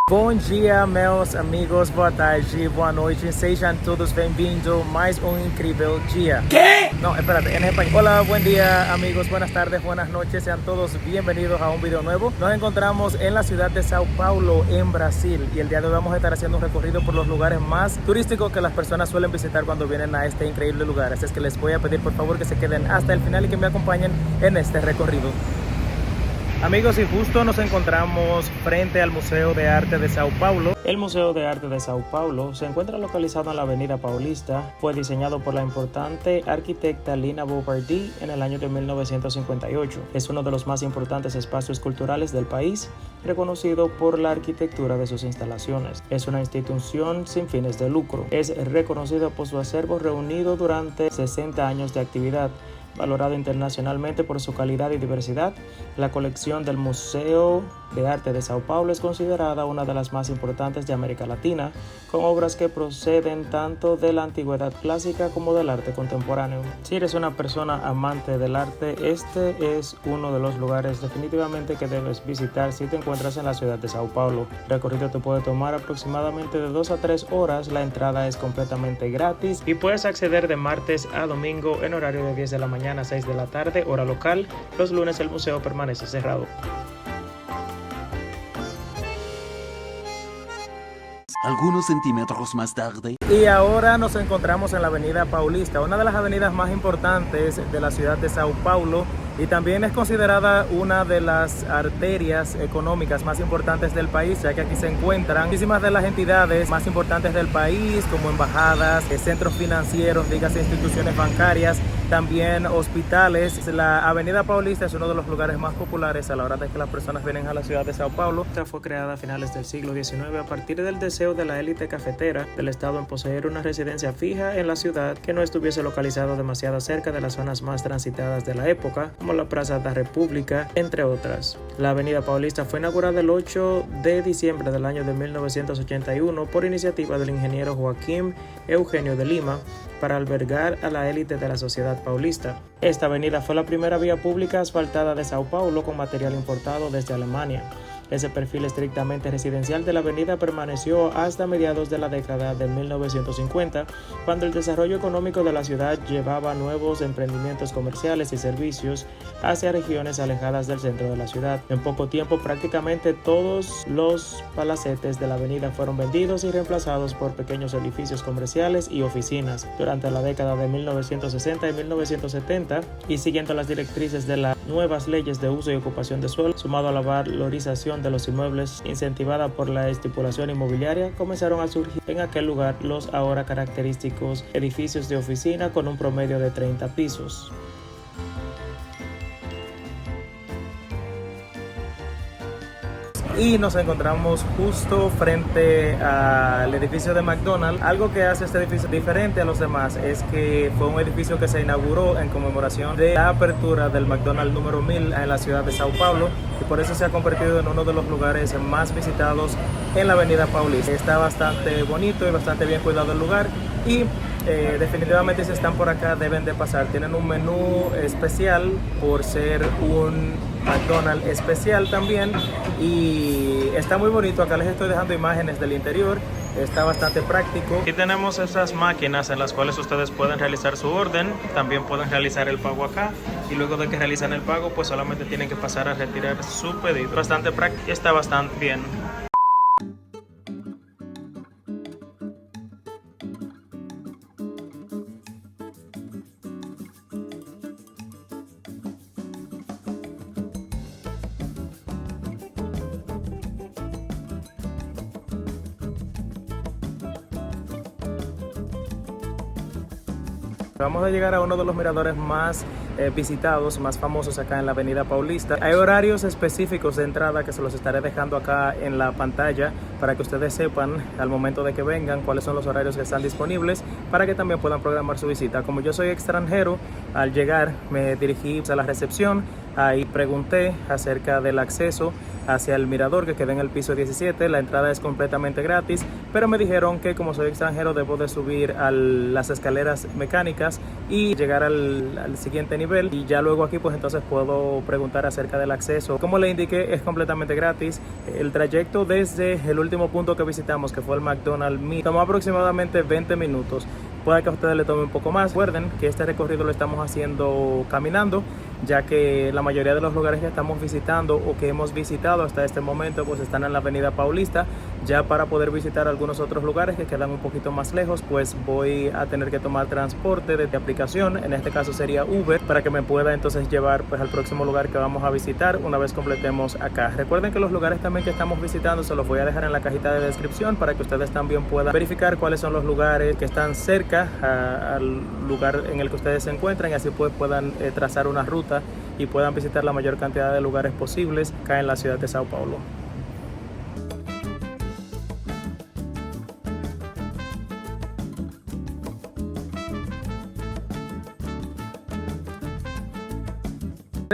Bom dia, meus amigos, boa tarde, boa noite, sejam todos bem-vindos, mais un incrível dia. ¿Qué? No, espérate, en español. Hola, buen día, amigos, buenas tardes, buenas noches, sean todos bienvenidos a un video nuevo. Nos encontramos en la ciudad de Sao Paulo, en Brasil, y el día de hoy vamos a estar haciendo un recorrido por los lugares más turísticos que las personas suelen visitar cuando vienen a este increíble lugar. Así es que les voy a pedir por favor que se queden hasta el final y que me acompañen en este recorrido. Amigos, y justo nos encontramos frente al Museo de Arte de Sao Paulo. El Museo de Arte de Sao Paulo se encuentra localizado en la Avenida Paulista. Fue diseñado por la importante arquitecta Lina Bo Bardi en el año de 1958. Es uno de los más importantes espacios culturales del país, reconocido por la arquitectura de sus instalaciones. Es una institución sin fines de lucro. Es reconocido por su acervo reunido durante 60 años de actividad. Valorado internacionalmente por su calidad y diversidad, la colección del Museo de Arte de Sao Paulo es considerada una de las más importantes de América Latina, con obras que proceden tanto de la antigüedad clásica como del arte contemporáneo. Si eres una persona amante del arte, este es uno de los lugares definitivamente que debes visitar si te encuentras en la ciudad de Sao Paulo. El recorrido te puede tomar aproximadamente de 2 a 3 horas, la entrada es completamente gratis y puedes acceder de martes a domingo en horario de 10 de la mañana a 6 de la tarde, hora local. Los lunes el museo permanece cerrado. Algunos centímetros más tarde. Y ahora nos encontramos en la Avenida Paulista, una de las avenidas más importantes de la ciudad de Sao Paulo, y también es considerada una de las arterias económicas más importantes del país, ya que aquí se encuentran muchísimas de las entidades más importantes del país, como embajadas, centros financieros, dígase instituciones bancarias, también hospitales. La Avenida Paulista es uno de los lugares más populares a la hora de que las personas vienen a la ciudad de Sao Paulo. Esta fue creada a finales del siglo XIX a partir del deseo de la élite cafetera del estado en poseer una residencia fija en la ciudad que no estuviese localizado demasiado cerca de las zonas más transitadas de la época, como la Plaza da República, entre otras. La Avenida Paulista fue inaugurada el 8 de diciembre del año de 1981 por iniciativa del ingeniero Joaquim Eugenio de Lima para albergar a la élite de la sociedad paulista. Esta avenida fue la primera vía pública asfaltada de Sao Paulo con material importado desde Alemania. Ese perfil estrictamente residencial de la avenida permaneció hasta mediados de la década de 1950, cuando el desarrollo económico de la ciudad llevaba nuevos emprendimientos comerciales y servicios hacia regiones alejadas del centro de la ciudad. En poco tiempo, prácticamente todos los palacetes de la avenida fueron vendidos y reemplazados por pequeños edificios comerciales y oficinas. Durante la década de 1960 y 1970, y siguiendo las directrices de las nuevas leyes de uso y ocupación de suelo, sumado a la valorización de los inmuebles incentivada por la estipulación inmobiliaria, comenzaron a surgir en aquel lugar los ahora característicos edificios de oficina con un promedio de 30 pisos. Y nos encontramos justo frente al edificio de McDonald's. Algo que hace este edificio diferente a los demás es que fue un edificio que se inauguró en conmemoración de la apertura del McDonald's número 1000 en la ciudad de Sao Paulo, y por eso se ha convertido en uno de los lugares más visitados en la Avenida Paulista. Está bastante bonito y bastante bien cuidado el lugar, y definitivamente si están por acá deben de pasar. Tienen un menú especial por ser un McDonald's especial también, y está muy bonito. Acá les estoy dejando imágenes del interior. Está bastante práctico. Aquí tenemos estas máquinas en las cuales ustedes pueden realizar su orden. También pueden realizar el pago acá, y luego de que realizan el pago pues solamente tienen que pasar a retirar su pedido. Bastante práctico y está bastante bien. Vamos a llegar a uno de los miradores más visitados, más famosos acá en la Avenida Paulista. Hay horarios específicos de entrada que se los estaré dejando acá en la pantalla para que ustedes sepan al momento de que vengan cuáles son los horarios que están disponibles, para que también puedan programar su visita. Como yo soy extranjero, al llegar me dirigí a la recepción. Ahí pregunté acerca del acceso hacia el mirador, que queda en el piso 17. La entrada es completamente gratis, pero me dijeron que como soy extranjero debo de subir a las escaleras mecánicas y llegar al siguiente nivel nivel y ya luego aquí pues entonces puedo preguntar acerca del acceso. Como le indiqué, es completamente gratis. El trayecto desde el último punto que visitamos, que fue el McDonald's Meat, tomó aproximadamente 20 minutos. Puede que a ustedes le tome un poco más. Recuerden que este recorrido lo estamos haciendo caminando, ya que la mayoría de los lugares que estamos visitando o que hemos visitado hasta este momento pues están en la Avenida Paulista. Ya para poder visitar algunos otros lugares que quedan un poquito más lejos, pues voy a tener que tomar transporte desde aplicación, en este caso sería Uber, para que me pueda entonces llevar pues al próximo lugar que vamos a visitar una vez completemos acá. Recuerden que los lugares también que estamos visitando se los voy a dejar en la cajita de descripción para que ustedes también puedan verificar cuáles son los lugares que están cerca al lugar en el que ustedes se encuentran, y así pues puedan trazar una ruta y puedan visitar la mayor cantidad de lugares posibles acá en la ciudad de Sao Paulo.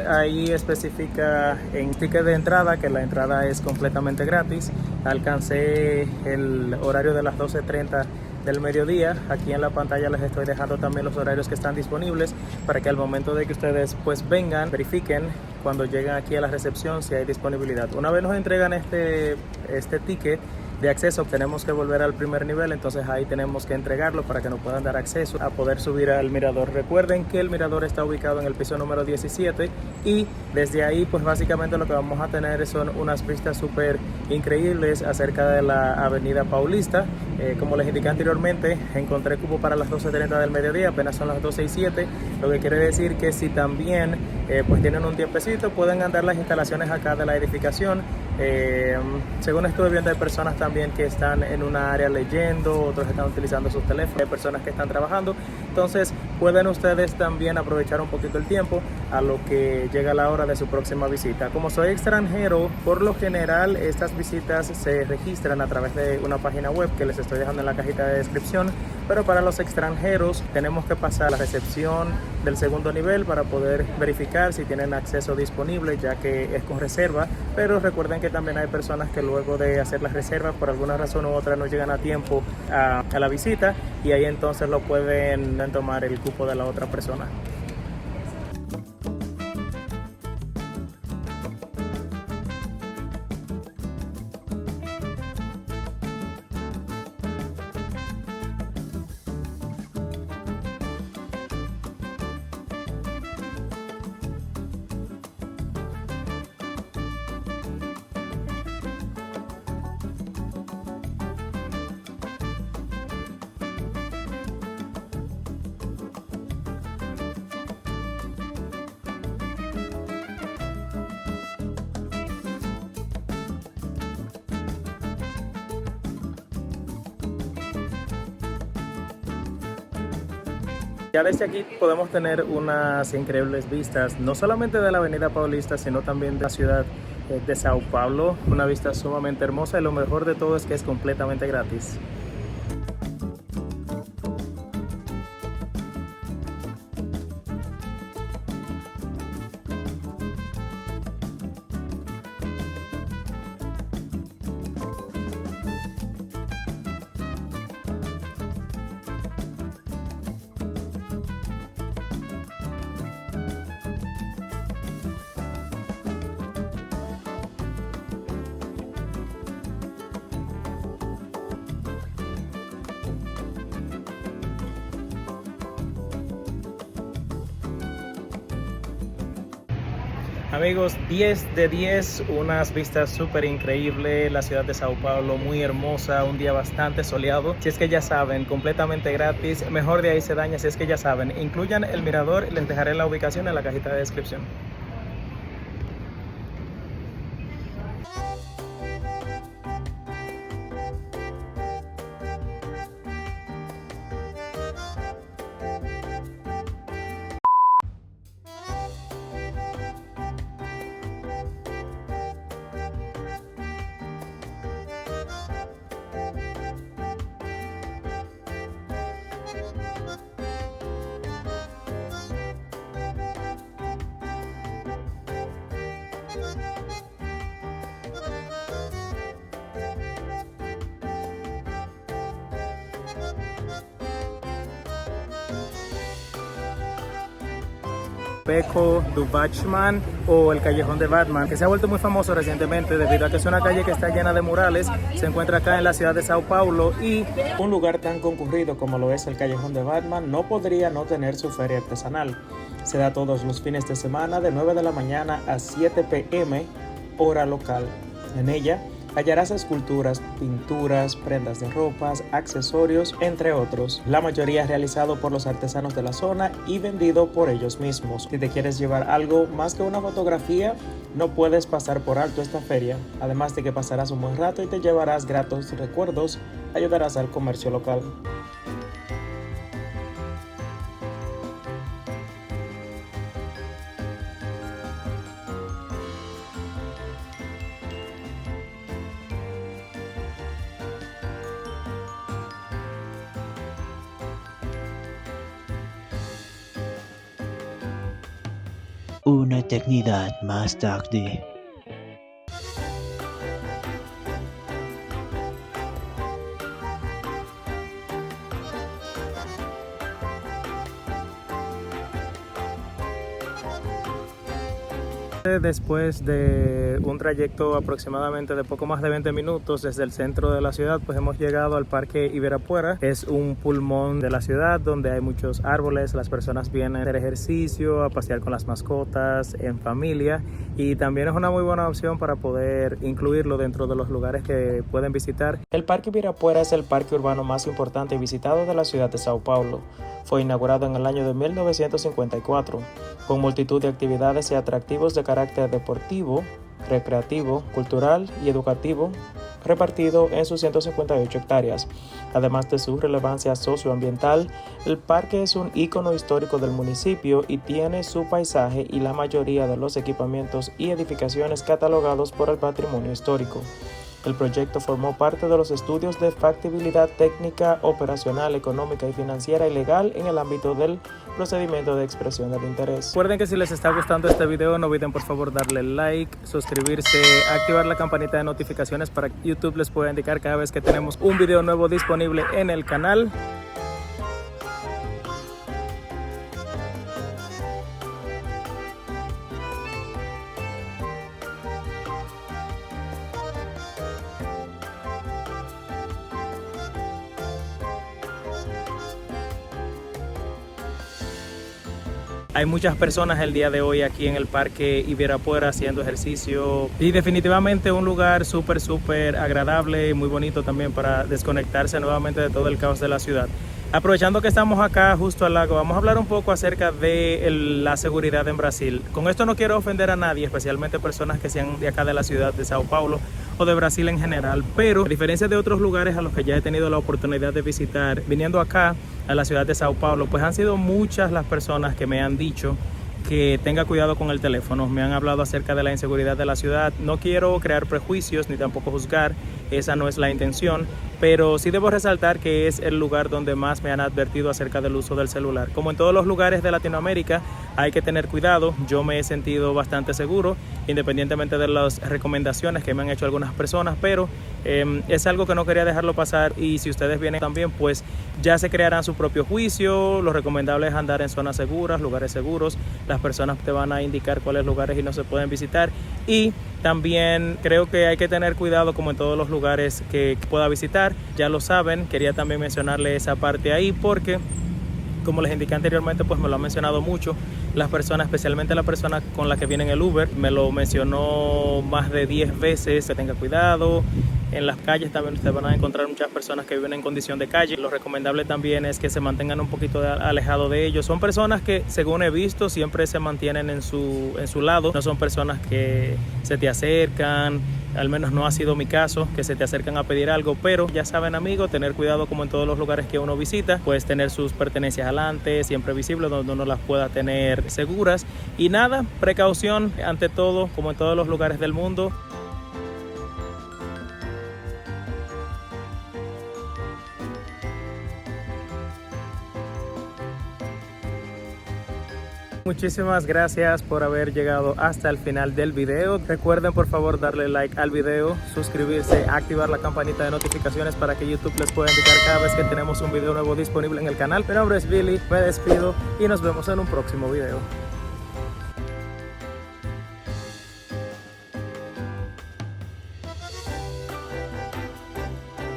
Ahí especifica en ticket de entrada que la entrada es completamente gratis. Alcancé el horario de las 12:30 del mediodía. Aquí en la pantalla les estoy dejando también los horarios que están disponibles para que al momento de que ustedes pues vengan, verifiquen cuando lleguen aquí a la recepción si hay disponibilidad. Una vez nos entregan este ticket de acceso, tenemos que volver al primer nivel, entonces ahí tenemos que entregarlo para que nos puedan dar acceso a poder subir al mirador. Recuerden que el mirador está ubicado en el piso número 17 y desde ahí pues básicamente lo que vamos a tener son unas vistas súper increíbles acerca de la Avenida Paulista. Como les indiqué anteriormente, encontré cupo para las 12:30 del mediodía, apenas son las 12:07, lo que quiere decir que si también pues tienen un tiempecito, pueden andar las instalaciones acá de la edificación. Según estuve viendo, hay personas también que están en una área leyendo, otros están utilizando sus teléfonos, hay personas que están trabajando, entonces pueden ustedes también aprovechar un poquito el tiempo a lo que llega la hora de su próxima visita. Como soy extranjero, por lo general estas visitas se registran a través de una página web que les estoy dejando en la cajita de descripción, pero para los extranjeros tenemos que pasar a la recepción del segundo nivel para poder verificar si tienen acceso disponible, ya que es con reserva. Pero recuerden que también hay personas que luego de hacer las reservas por alguna razón u otra no llegan a tiempo a la visita, y ahí entonces lo pueden tomar el cupo de la otra persona. Ya desde aquí podemos tener unas increíbles vistas, no solamente de la Avenida Paulista, sino también de la ciudad de Sao Paulo. Una vista sumamente hermosa, y lo mejor de todo es que es completamente gratis. Amigos, 10 de 10, unas vistas súper increíbles, la ciudad de Sao Paulo muy hermosa, un día bastante soleado. Si es que ya saben, completamente gratis, mejor de ahí se daña. Si es que ya saben, incluyan el mirador, les dejaré la ubicación en la cajita de descripción. Peko du Bachmann o el Callejón de Batman, que se ha vuelto muy famoso recientemente debido a que es una calle que está llena de murales, se encuentra acá en la ciudad de Sao Paulo, y un lugar tan concurrido como lo es el Callejón de Batman no podría no tener su feria artesanal. Se da todos los fines de semana de 9 de la mañana a 7 p.m. hora local. En ella hallarás esculturas, pinturas, prendas de ropas, accesorios, entre otros. La mayoría realizado por los artesanos de la zona y vendido por ellos mismos. Si te quieres llevar algo más que una fotografía, no puedes pasar por alto esta feria. Además de que pasarás un buen rato y te llevarás gratos recuerdos, ayudarás al comercio local. Una eternidad más tarde. Después de un trayecto aproximadamente de poco más de 20 minutos desde el centro de la ciudad, pues hemos llegado al Parque Ibirapuera. Es un pulmón de la ciudad donde hay muchos árboles, las personas vienen a hacer ejercicio, a pasear con las mascotas, en familia, y también es una muy buena opción para poder incluirlo dentro de los lugares que pueden visitar. El Parque Ibirapuera es el parque urbano más importante y visitado de la ciudad de Sao Paulo. Fue inaugurado en el año de 1954, con multitud de actividades y atractivos de carácter deportivo, recreativo, cultural y educativo, repartido en sus 158 hectáreas. Además de su relevancia socioambiental, el parque es un ícono histórico del municipio y tiene su paisaje y la mayoría de los equipamientos y edificaciones catalogados por el patrimonio histórico. El proyecto formó parte de los estudios de factibilidad técnica, operacional, económica y financiera y legal en el ámbito del procedimiento de expresión del interés. Recuerden que si les está gustando este video, no olviden por favor darle like, suscribirse, activar la campanita de notificaciones para que YouTube les pueda indicar cada vez que tenemos un video nuevo disponible en el canal. Hay muchas personas el día de hoy aquí en el Parque Ibirapuera haciendo ejercicio y definitivamente un lugar súper agradable y muy bonito también para desconectarse nuevamente de todo el caos de la ciudad. Aprovechando que estamos acá justo al lago, vamos a hablar un poco acerca de la seguridad en Brasil. Con esto no quiero ofender a nadie, especialmente personas que sean de acá de la ciudad de Sao Paulo o de Brasil en general, pero a diferencia de otros lugares a los que ya he tenido la oportunidad de visitar, viniendo acá a la ciudad de Sao Paulo, pues han sido muchas las personas que me han dicho que tenga cuidado con el teléfono. Me han hablado acerca de la inseguridad de la ciudad. No quiero crear prejuicios ni tampoco juzgar, esa no es la intención, pero sí debo resaltar que es el lugar donde más me han advertido acerca del uso del celular. Como en todos los lugares de Latinoamérica, hay que tener cuidado. Yo me he sentido bastante seguro, independientemente de las recomendaciones que me han hecho algunas personas, pero es algo que no quería dejarlo pasar, y si ustedes vienen también, pues ya se crearán su propio juicio. Lo recomendable es andar en zonas seguras, lugares seguros. Las personas te van a indicar cuáles lugares y no se pueden visitar, y también creo que hay que tener cuidado como en todos los lugares que pueda visitar. Ya lo saben, quería también mencionarle esa parte ahí porque, como les indiqué anteriormente, pues me lo han mencionado mucho las personas, especialmente la persona con la que viene en el Uber. Me lo mencionó más de 10 veces, que tenga cuidado. En las calles también ustedes van a encontrar muchas personas que viven en condición de calle. Lo recomendable también es que se mantengan un poquito alejados de ellos. Son personas que, según he visto, siempre se mantienen en su lado. No son personas que se te acercan, al menos no ha sido mi caso, que se te acercan a pedir algo, pero ya saben, amigos, tener cuidado como en todos los lugares que uno visita. Puedes tener sus pertenencias adelante, siempre visibles, donde uno las pueda tener seguras. Y nada, precaución ante todo, como en todos los lugares del mundo. Muchísimas gracias por haber llegado hasta el final del video. Recuerden por favor darle like al video, suscribirse, activar la campanita de notificaciones para que YouTube les pueda indicar cada vez que tenemos un video nuevo disponible en el canal. Mi nombre es Billy, me despido y nos vemos en un próximo video.